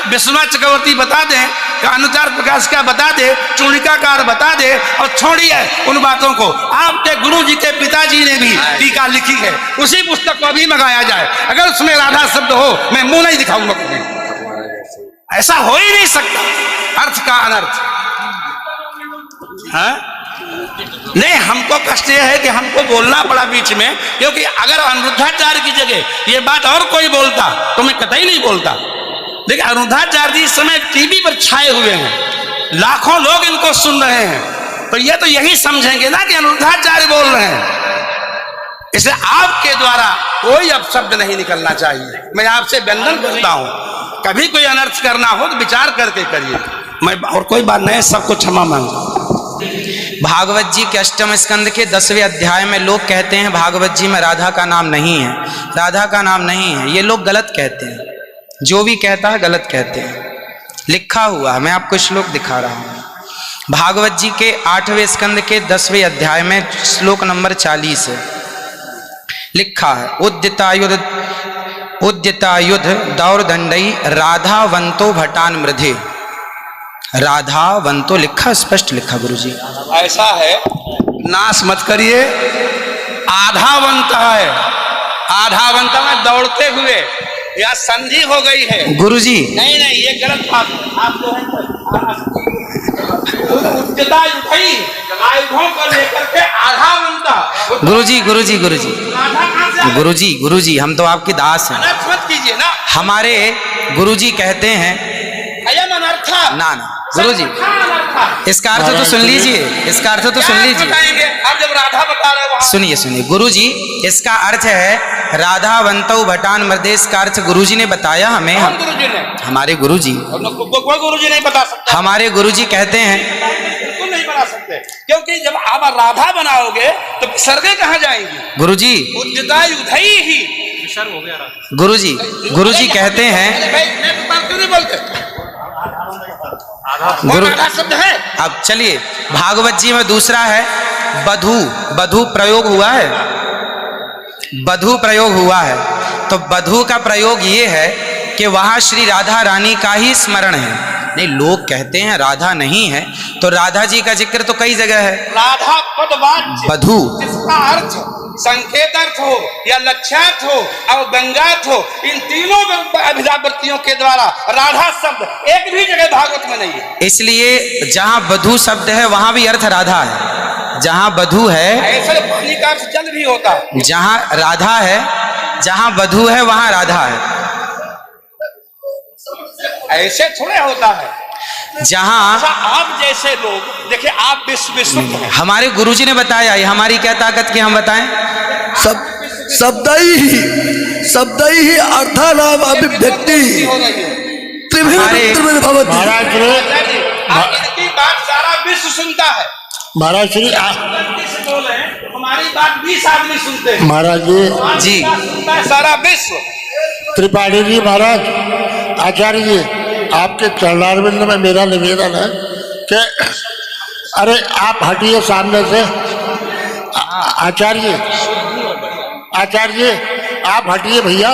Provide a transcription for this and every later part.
विश्वनाथ चक्रवर्ती बता दें, अनुचार प्रकाश का बता दे, चूड़िकाकार बता दे, और छोड़िए उन बातों को। आपके गुरु जी के पिताजी ने भी टीका लिखी है, उसी पुस्तक को अभी मंगाया जाए। अगर उसमें राधा शब्द हो, मैं मुंह नहीं दिखाऊंगा कभी। ऐसा हो ही नहीं सकता, अर्थ का अनर्थ। हाँ नहीं, हमको कष्ट यह है कि हमको बोलना पड़ा बीच में, क्योंकि अगर अनिरुद्धाचार्य की जगह ये बात और कोई बोलता तो मैं कतई नहीं बोलता। देखिए, अनिरुद्धाचार्य जी इस समय टीवी पर छाए हुए हैं, लाखों लोग इनको सुन रहे हैं, तो ये तो यही समझेंगे ना कि अनिरुद्धाचार्य बोल रहे हैं। इसलिए आपके द्वारा कोई अपशब्द नहीं निकलना चाहिए। मैं आपसे वंदन करता हूं, कभी कोई अनर्थ करना हो तो विचार करके करिए। मैं और कोई बात नहीं, सबको क्षमा मांगता हूं। भागवत जी के अष्टम स्कंद के 10वें अध्याय में लोग कहते हैं भागवत जी में राधा का नाम नहीं है, राधा का नाम नहीं है। ये लोग गलत कहते हैं, जो भी कहता है गलत कहते हैं। लिखा हुआ मैं आपको श्लोक दिखा रहा हूँ। भागवत जी के 8वें स्कंद के 10वें अध्याय में श्लोक नंबर 40 है, लिखा है उद्यतायुध दौरदंडई राधावंतो भटान मृधे। राधावंतो लिखा, स्पष्ट लिखा गुरुजी। ऐसा है, नाश मत करिए। आधावंत है, आधावंत में दौड़ते हुए, या संधि हो गई है गुरुजी। नहीं नहीं, ये गलत बात है। आप जो है उच्चता उठाई आयुधों को लेकर के आधावंत। गुरुजी गुरुजी गुरुजी गुरुजी गुरुजी, हम तो आपके दास हैं। अनर्थ मत कीजिए ना। हमारे गुरुजी कहते हैं अयम अनर्थ ना ना गुरुजी, इसका अर्थ तो सुन लीजिए, इसका अर्थ तो सुन लीजिए। आप जब राधा बता रहे हो, सुनिए सुनिए गुरुजी, इसका अर्थ है राधावंतो भटान मृधे। इसका अर्थ गुरुजी ने बताया हमें। गुरुजी ने, हमारे गुरुजी, कोई गुरुजी नहीं बता सकता। हमारे गुरुजी कहते हैं बिल्कुल नहीं बता सकते, क्योंकि जब आप राधा बनाओगे तो विसर्गे कहाँ जाएंगी? गुरुजी उद्यतायुधई ही हो गया। गुरुजी गुरुजी कहते हैं, गुरु शब्द है। अब चलिए, भागवत जी में दूसरा है बधू। बधू प्रयोग हुआ है, बधू प्रयोग हुआ है। तो बधू का प्रयोग ये है कि वहां श्री राधा रानी का ही स्मरण है। नहीं, लोग कहते हैं राधा नहीं है, तो राधा जी का जिक्र तो कई जगह है। राधा पदवाच्य बधू, जिसका अर्थ संकेत अर्थ हो या लक्ष्यार्थ हो और व्यंग्यार्थ हो, इन तीनों अभिधावृत्तियों के द्वारा राधा शब्द एक भी जगह भागवत में नहीं है। इसलिए जहां बधू शब्द है वहां भी अर्थ राधा है। जहां बधू है, ऐसे पानी का अर्थ जल भी होता है। जहां राधा है, जहां बधू है वहां राधा है। ऐसे थोड़े होता है। जहां आप जैसे लोग देखिए, आप विश्व हैं। हमारे गुरुजी ने बताया, ये हमारी क्या ताकत की हम बताएं? शब्द ही अर्थानाम अभिव्यक्ति त्रिभिन्न भवति। महाराज इनकी बात सारा विश्व सुनता है। महाराज श्री हमारी बात 20 आदमी सुनते हैं। महाराज जी सारा विश्व। त्रिपाठी जी, महाराज आचार्य जी, आपके चरणारविंद में मेरा निवेदन है कि अरे आप हटिए सामने से। आचार्य जी आप हटिए भैया।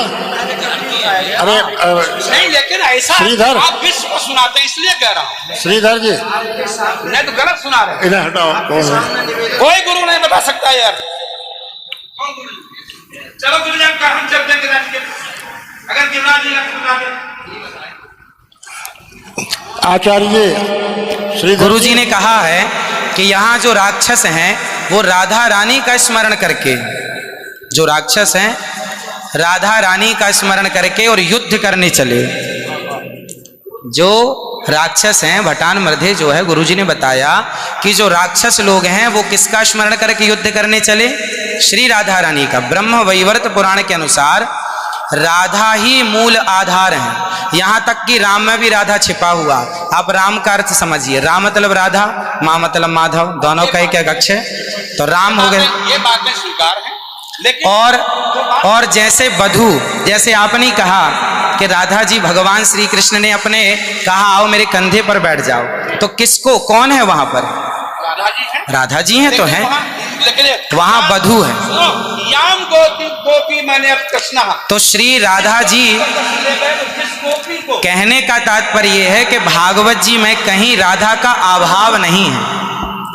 अरे नहीं, लेकिन ऐसा श्रीधर, आप विश्व को सुनाते हैं इसलिए कह रहा हूँ। श्रीधर जी नहीं तो गलत सुना रहे। इन्हें हटाओ। कोई गुरु नहीं बता सकता यार। चलो गुरुजन का हम चलते हैं, अगर गिरिराज जी बता दें। आचार्य श्री गुरुजी ने कहा है कि यहाँ जो राक्षस हैं वो राधा रानी का स्मरण करके, जो राक्षस हैं राधा रानी का स्मरण करके और युद्ध करने चले। जो राक्षस हैं भटान मृधे जो है, गुरुजी ने बताया कि जो राक्षस लोग हैं वो किसका स्मरण करके युद्ध करने चले? श्री राधा रानी का। ब्रह्म वैवर्त पुराण के अनुसार राधा ही मूल आधार है। यहाँ तक कि राम में भी राधा छिपा हुआ। आप राम का अर्थ समझिए, राम मतलब राधा, माँ मतलब माधव, दोनों का एक अक्ष है, तो राम हो गए। ये बात में स्वीकार है, लेकिन और जैसे बधू, जैसे आपने कहा कि राधा जी भगवान श्री कृष्ण ने अपने कहा आओ मेरे कंधे पर बैठ जाओ, तो किसको, कौन है वहां पर? राधा जी हैं। राधा जी हैं तो हैं, लेकिन वहां बधू है। याम गोपी गोपी मैंने कृष्ण, तो श्री राधा जी, जिस गोपी को कहने का तात्पर्य यह है कि भागवत जी में कहीं राधा का अभाव नहीं है।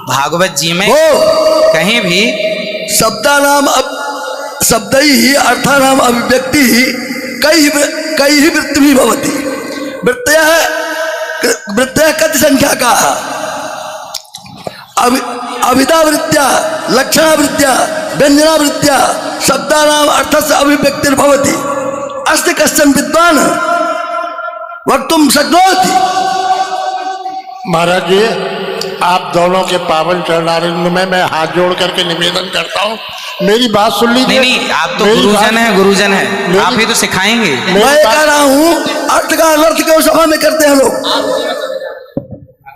भागवत जी में वो कहीं भी शब्दै ही अर्थानाम अभिव्यक्ति कई वृत्ति भवति। वृत्तयः कति संख्या का अविदावृत्त्या लक्षणावृत्त्या व्यंजनावृत्त्या शब्दानाम अर्थस्य अभिव्यक्तिर्भवति। अस्ति कश्चन विद्वान् वक्तुं शक्नोति। महाराज जी, आप दोनों के पावन चरणारविंद में मैं हाथ जोड़ करके निवेदन करता हूँ, मेरी बात सुन लीजिए। नहीं, आप तो मेरी गुरुजन हैं, गुरुजन हैं, मेरी- आप ही तो सिखाएंगे। मैं कह रहा हूँ अर्थ का अनर्थ क्यों सभा में करते हैं लोग।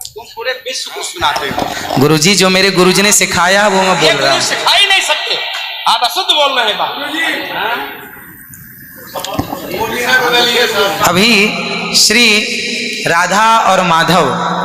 तुम पूरे विश्व को सुनाते हो, गुरुजी जो मेरे गुरुजी ने सिखाया वो मैं ये बोल रहा गुरु हूँ। सिखा ही नहीं सकते, आप अशुद्ध बोल रहे हैं बात। अभी श्री राधा और माधव